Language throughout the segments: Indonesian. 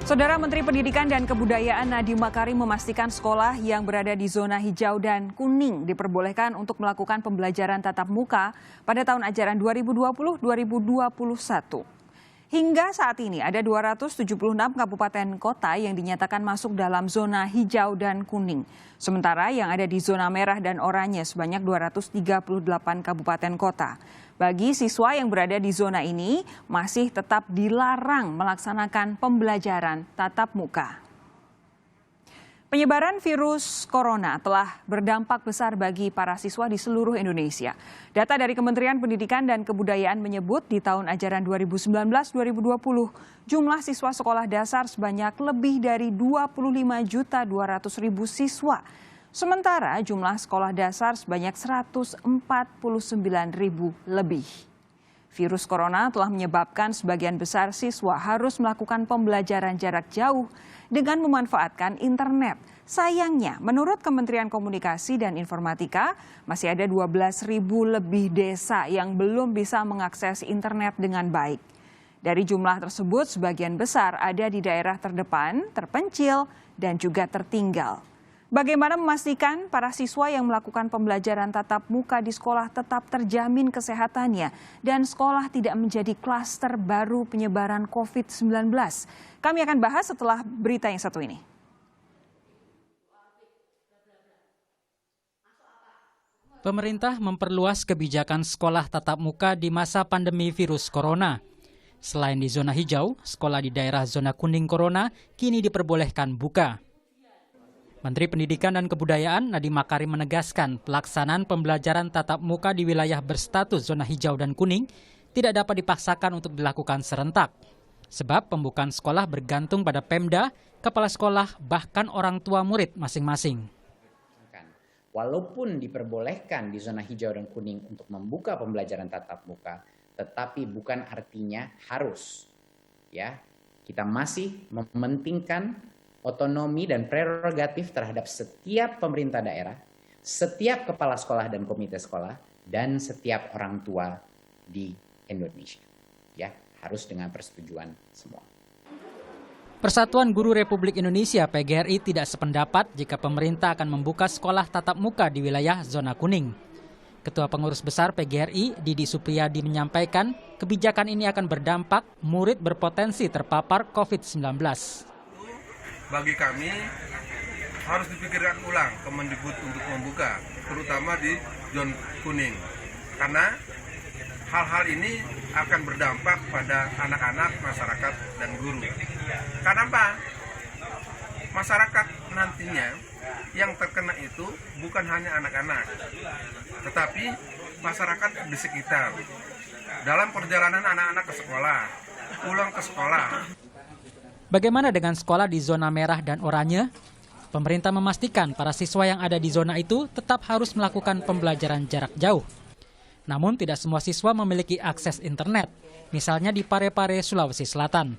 Saudara Menteri Pendidikan dan Kebudayaan Nadiem Makarim memastikan sekolah yang berada di zona hijau dan kuning diperbolehkan untuk melakukan pembelajaran tatap muka pada tahun ajaran 2020-2021. Hingga saat ini ada 276 kabupaten kota yang dinyatakan masuk dalam zona hijau dan kuning. Sementara yang ada di zona merah dan oranye sebanyak 238 kabupaten kota. Bagi siswa yang berada di zona ini masih tetap dilarang melaksanakan pembelajaran tatap muka. Penyebaran virus corona telah berdampak besar bagi para siswa di seluruh Indonesia. Data dari Kementerian Pendidikan dan Kebudayaan menyebut di tahun ajaran 2019-2020, jumlah siswa sekolah dasar sebanyak lebih dari 25.200.000 siswa. Sementara jumlah sekolah dasar sebanyak 149.000 lebih. Virus corona telah menyebabkan sebagian besar siswa harus melakukan pembelajaran jarak jauh dengan memanfaatkan internet. Sayangnya, menurut Kementerian Komunikasi dan Informatika, masih ada 12.000 lebih desa yang belum bisa mengakses internet dengan baik. Dari jumlah tersebut, sebagian besar ada di daerah terdepan, terpencil, dan juga tertinggal. Bagaimana memastikan para siswa yang melakukan pembelajaran tatap muka di sekolah tetap terjamin kesehatannya dan sekolah tidak menjadi klaster baru penyebaran COVID-19? Kami akan bahas setelah berita yang satu ini. Pemerintah memperluas kebijakan sekolah tatap muka di masa pandemi virus corona. Selain di zona hijau, sekolah di daerah zona kuning corona kini diperbolehkan buka. Menteri Pendidikan dan Kebudayaan Nadiem Makarim menegaskan pelaksanaan pembelajaran tatap muka di wilayah berstatus zona hijau dan kuning tidak dapat dipaksakan untuk dilakukan serentak. Sebab pembukaan sekolah bergantung pada Pemda, kepala sekolah, bahkan orang tua murid masing-masing. Walaupun diperbolehkan di zona hijau dan kuning untuk membuka pembelajaran tatap muka, tetapi bukan artinya harus. Ya, kita masih mementingkan otonomi dan prerogatif terhadap setiap pemerintah daerah, setiap kepala sekolah dan komite sekolah, dan setiap orang tua di Indonesia. Ya, harus dengan persetujuan semua. Persatuan Guru Republik Indonesia (PGRI) tidak sependapat jika pemerintah akan membuka sekolah tatap muka di wilayah zona kuning. Ketua Pengurus Besar PGRI, Didi Supriyadi, menyampaikan kebijakan ini akan berdampak murid berpotensi terpapar COVID-19. Bagi kami harus dipikirkan ulang Kemendikbud untuk membuka, terutama di zona kuning. Karena hal-hal ini akan berdampak pada anak-anak, masyarakat, dan guru. Karena apa? Masyarakat nantinya yang terkena itu bukan hanya anak-anak, tetapi masyarakat di sekitar. Dalam perjalanan anak-anak ke sekolah, pulang ke sekolah. Bagaimana dengan sekolah di zona merah dan oranye? Pemerintah memastikan para siswa yang ada di zona itu tetap harus melakukan pembelajaran jarak jauh. Namun tidak semua siswa memiliki akses internet, misalnya di Parepare, Sulawesi Selatan.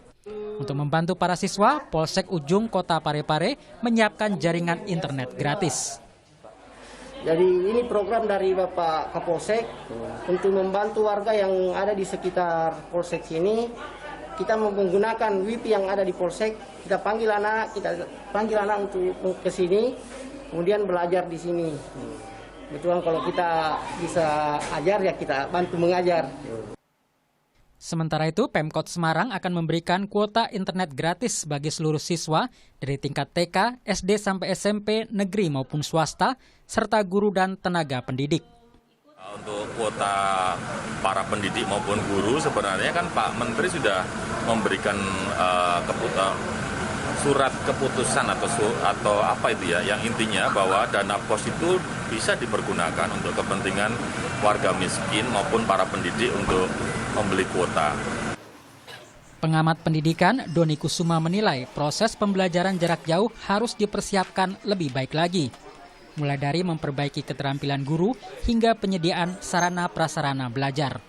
Untuk membantu para siswa, Polsek Ujung Kota Parepare menyiapkan jaringan internet gratis. Jadi ini program dari Bapak Kapolsek untuk membantu warga yang ada di sekitar Polsek sini. Kita menggunakan WiFi yang ada di Polsek, kita panggil anak untuk ke sini, kemudian belajar di sini. Betul, kalau kita bisa ajar ya kita bantu mengajar. Sementara itu, Pemkot Semarang akan memberikan kuota internet gratis bagi seluruh siswa dari tingkat TK, SD sampai SMP, negeri maupun swasta, serta guru dan tenaga pendidik. Untuk kuota para pendidik maupun guru sebenarnya kan Pak Menteri sudah memberikan surat keputusan atau apa itu ya, yang intinya bahwa dana pos itu bisa dipergunakan untuk kepentingan warga miskin maupun para pendidik untuk membeli kuota. Pengamat pendidikan Doni Kusuma menilai proses pembelajaran jarak jauh harus dipersiapkan lebih baik lagi. Mulai dari memperbaiki keterampilan guru hingga penyediaan sarana-prasarana belajar.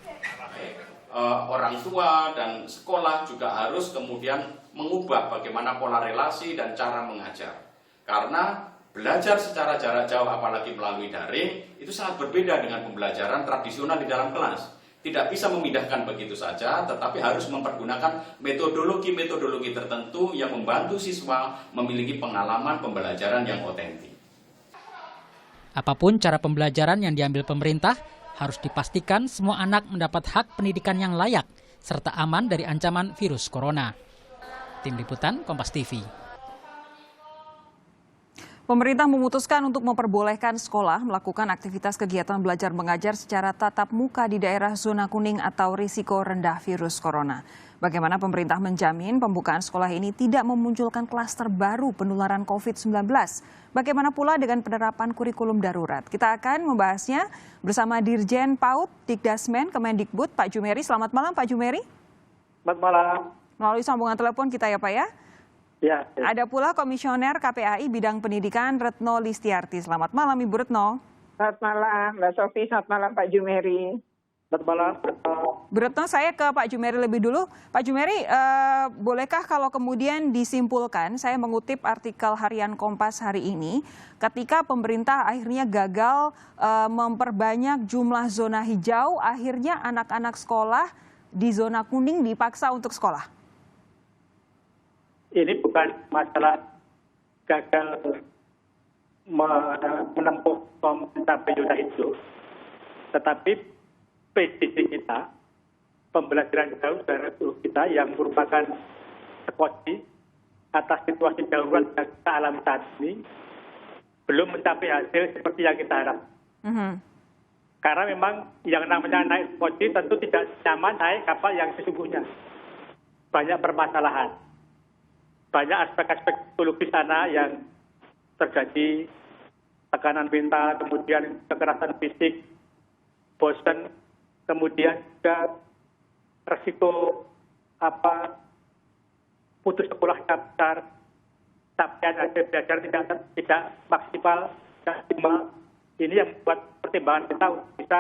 Orang tua dan sekolah juga harus kemudian mengubah bagaimana pola relasi dan cara mengajar. Karena belajar secara jarak jauh apalagi melalui daring itu sangat berbeda dengan pembelajaran tradisional di dalam kelas. tidak bisa memindahkan begitu saja, tetapi harus mempergunakan metodologi-metodologi tertentu yang membantu siswa memiliki pengalaman pembelajaran yang otentik. Apapun cara pembelajaran yang diambil pemerintah, harus dipastikan semua anak mendapat hak pendidikan yang layak, serta aman dari ancaman virus corona. Tim Liputan, Kompas TV. Pemerintah memutuskan untuk memperbolehkan sekolah melakukan aktivitas kegiatan belajar mengajar secara tatap muka di daerah zona kuning atau risiko rendah virus corona. Bagaimana pemerintah menjamin pembukaan sekolah ini tidak memunculkan klaster baru penularan COVID-19? Bagaimana pula dengan penerapan kurikulum darurat? Kita akan membahasnya bersama Dirjen PAUD Dikdasmen Kemendikbud, Pak Jumeri. Selamat malam, Pak Jumeri. Selamat malam. Melalui sambungan telepon kita ya, Pak ya. Ya. Ada pula Komisioner KPAI Bidang Pendidikan Retno Listiarti. Selamat malam, Ibu Retno. Selamat malam, Mbak Sofi. Selamat malam, Pak Jumeri. Selamat malam. Bu Retno, saya ke Pak Jumeri lebih dulu. Pak Jumeri, bolehkah kalau kemudian disimpulkan, saya mengutip artikel harian Kompas hari ini, ketika pemerintah akhirnya gagal memperbanyak jumlah zona hijau, akhirnya anak-anak sekolah di zona kuning dipaksa untuk sekolah. Ini bukan masalah gagal menempuh mencapai zona hijau, tetapi PDD kita, pembelajaran jauh dari guru kita yang merupakan skoci atas situasi darurat yang kita alami saat ini, belum mencapai hasil seperti yang kita harapkan. Karena memang yang namanya naik skoci tentu tidak nyaman naik kapal yang sesungguhnya. Banyak permasalahan. Banyak aspek-aspek psikologis sana yang terjadi, tekanan mental, kemudian kekerasan fisik, bosan, kemudian juga resiko putus sekolah besar, capaian hasil belajar tidak maksimal dan optimal. Ini yang membuat pertimbangan kita bisa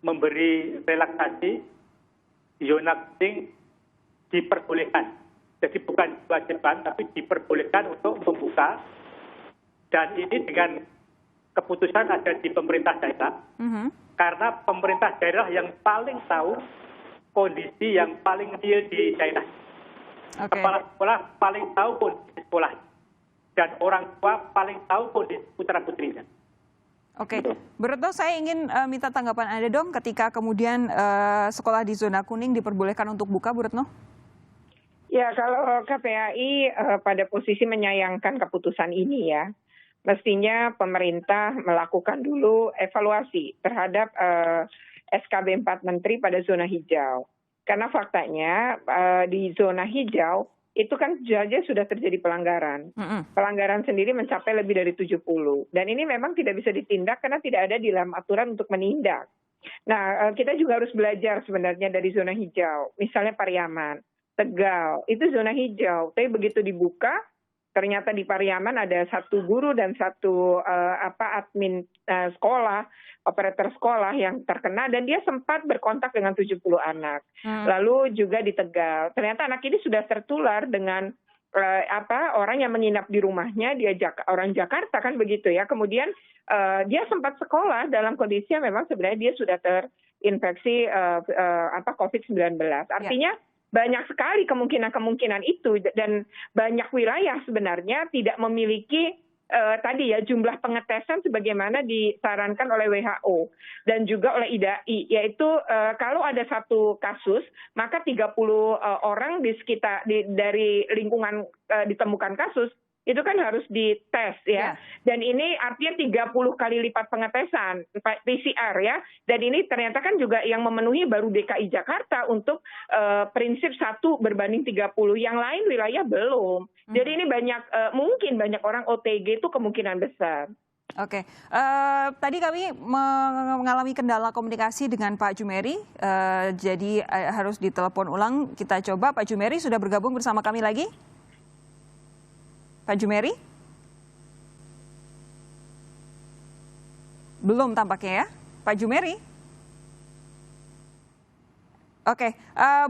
memberi relaksasi zona kuning diperbolehkan. Jadi bukan kewajiban, tapi diperbolehkan untuk membuka. Dan ini dengan keputusan ada di pemerintah daerah. Karena pemerintah daerah yang paling tahu kondisi yang paling real di daerah. Kepala sekolah paling tahu kondisi sekolah. Dan orang tua paling tahu kondisi putra-putrinya. Oke, Bu Retno, saya ingin minta tanggapan Anda dong ketika kemudian sekolah di zona kuning diperbolehkan untuk buka, Bu Retno. Ya, kalau KPAI pada posisi menyayangkan keputusan ini ya, mestinya pemerintah melakukan dulu evaluasi terhadap SKB 4 Menteri pada zona hijau. Karena faktanya di zona hijau itu kan saja sudah terjadi pelanggaran. Pelanggaran sendiri mencapai lebih dari 70. Dan ini memang tidak bisa ditindak karena tidak ada di dalam aturan untuk menindak. Nah, kita juga harus belajar sebenarnya dari zona hijau. Misalnya Pariaman, Tegal, itu zona hijau. Tapi begitu dibuka, ternyata di Pariaman ada satu guru dan satu admin sekolah, operator sekolah yang terkena, dan dia sempat berkontak dengan 70 anak. Lalu juga di Tegal, ternyata anak ini sudah tertular dengan orang yang menginap di rumahnya, dia orang Jakarta kan begitu ya. Kemudian dia sempat sekolah dalam kondisi yang memang sebenarnya dia sudah terinfeksi COVID-19. Artinya banyak sekali kemungkinan-kemungkinan itu, dan banyak wilayah sebenarnya tidak memiliki jumlah pengetesan sebagaimana disarankan oleh WHO dan juga oleh IDAI, yaitu kalau ada satu kasus maka 30 orang di sekitar dari lingkungan ditemukan kasus itu kan harus dites ya. Dan ini artinya 30 kali lipat pengetesan PCR ya. Dan ini ternyata kan juga yang memenuhi baru DKI Jakarta untuk prinsip 1 berbanding 30. Yang lain wilayah belum. Jadi ini mungkin banyak orang OTG itu kemungkinan besar. Oke, tadi kami mengalami kendala komunikasi dengan Pak Jumeri, jadi harus ditelepon ulang. Kita coba, Pak Jumeri sudah bergabung bersama kami lagi? Pak Jumeri? Belum tampaknya ya, Pak Jumeri? Oke,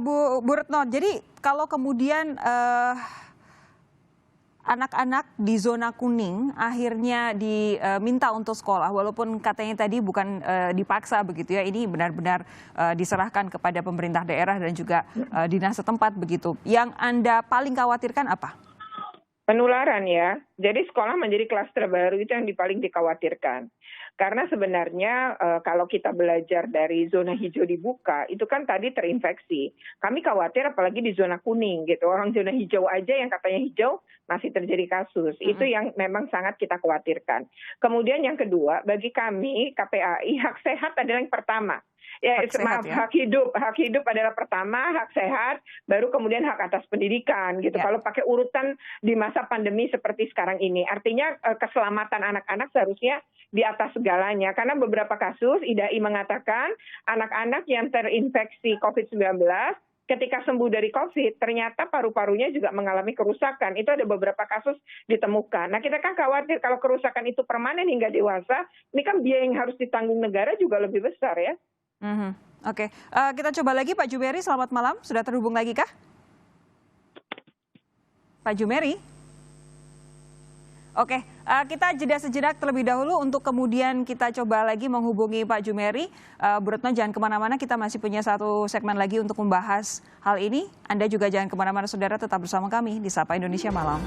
Bu Retno, jadi kalau kemudian anak-anak di zona kuning akhirnya diminta untuk sekolah, walaupun katanya tadi bukan dipaksa begitu ya, ini benar-benar diserahkan kepada pemerintah daerah dan juga dinas setempat begitu. Yang Anda paling khawatirkan apa? Penularan ya. Jadi sekolah menjadi klaster baru itu yang paling dikhawatirkan. Karena sebenarnya kalau kita belajar dari zona hijau dibuka, itu kan tadi terinfeksi. Kami khawatir apalagi di zona kuning gitu. Orang zona hijau aja yang katanya hijau masih terjadi kasus. Itu yang memang sangat kita khawatirkan. Kemudian yang kedua, bagi kami KPAI hak sehat adalah yang pertama. Hak hidup adalah pertama, hak sehat, baru kemudian hak atas pendidikan gitu. Kalau pakai urutan di masa pandemi seperti sekarang ini, artinya keselamatan anak-anak seharusnya di atas segalanya. Karena beberapa kasus IDAI mengatakan anak-anak yang terinfeksi COVID-19 ketika sembuh dari COVID, ternyata paru-parunya juga mengalami kerusakan. Itu ada beberapa kasus ditemukan. Nah, kita kan khawatir kalau kerusakan itu permanen hingga dewasa, ini kan biaya yang harus ditanggung negara juga lebih besar ya. Oke. Kita coba lagi Pak Jumeri, selamat malam. Sudah terhubung lagi kah? Pak Jumeri? Oke, kita jeda sejenak terlebih dahulu untuk kemudian kita coba lagi menghubungi Pak Jumeri. Bu Retno jangan kemana-mana, kita masih punya satu segmen lagi untuk membahas hal ini. Anda juga jangan kemana-mana saudara, tetap bersama kami di Sapa Indonesia Malam.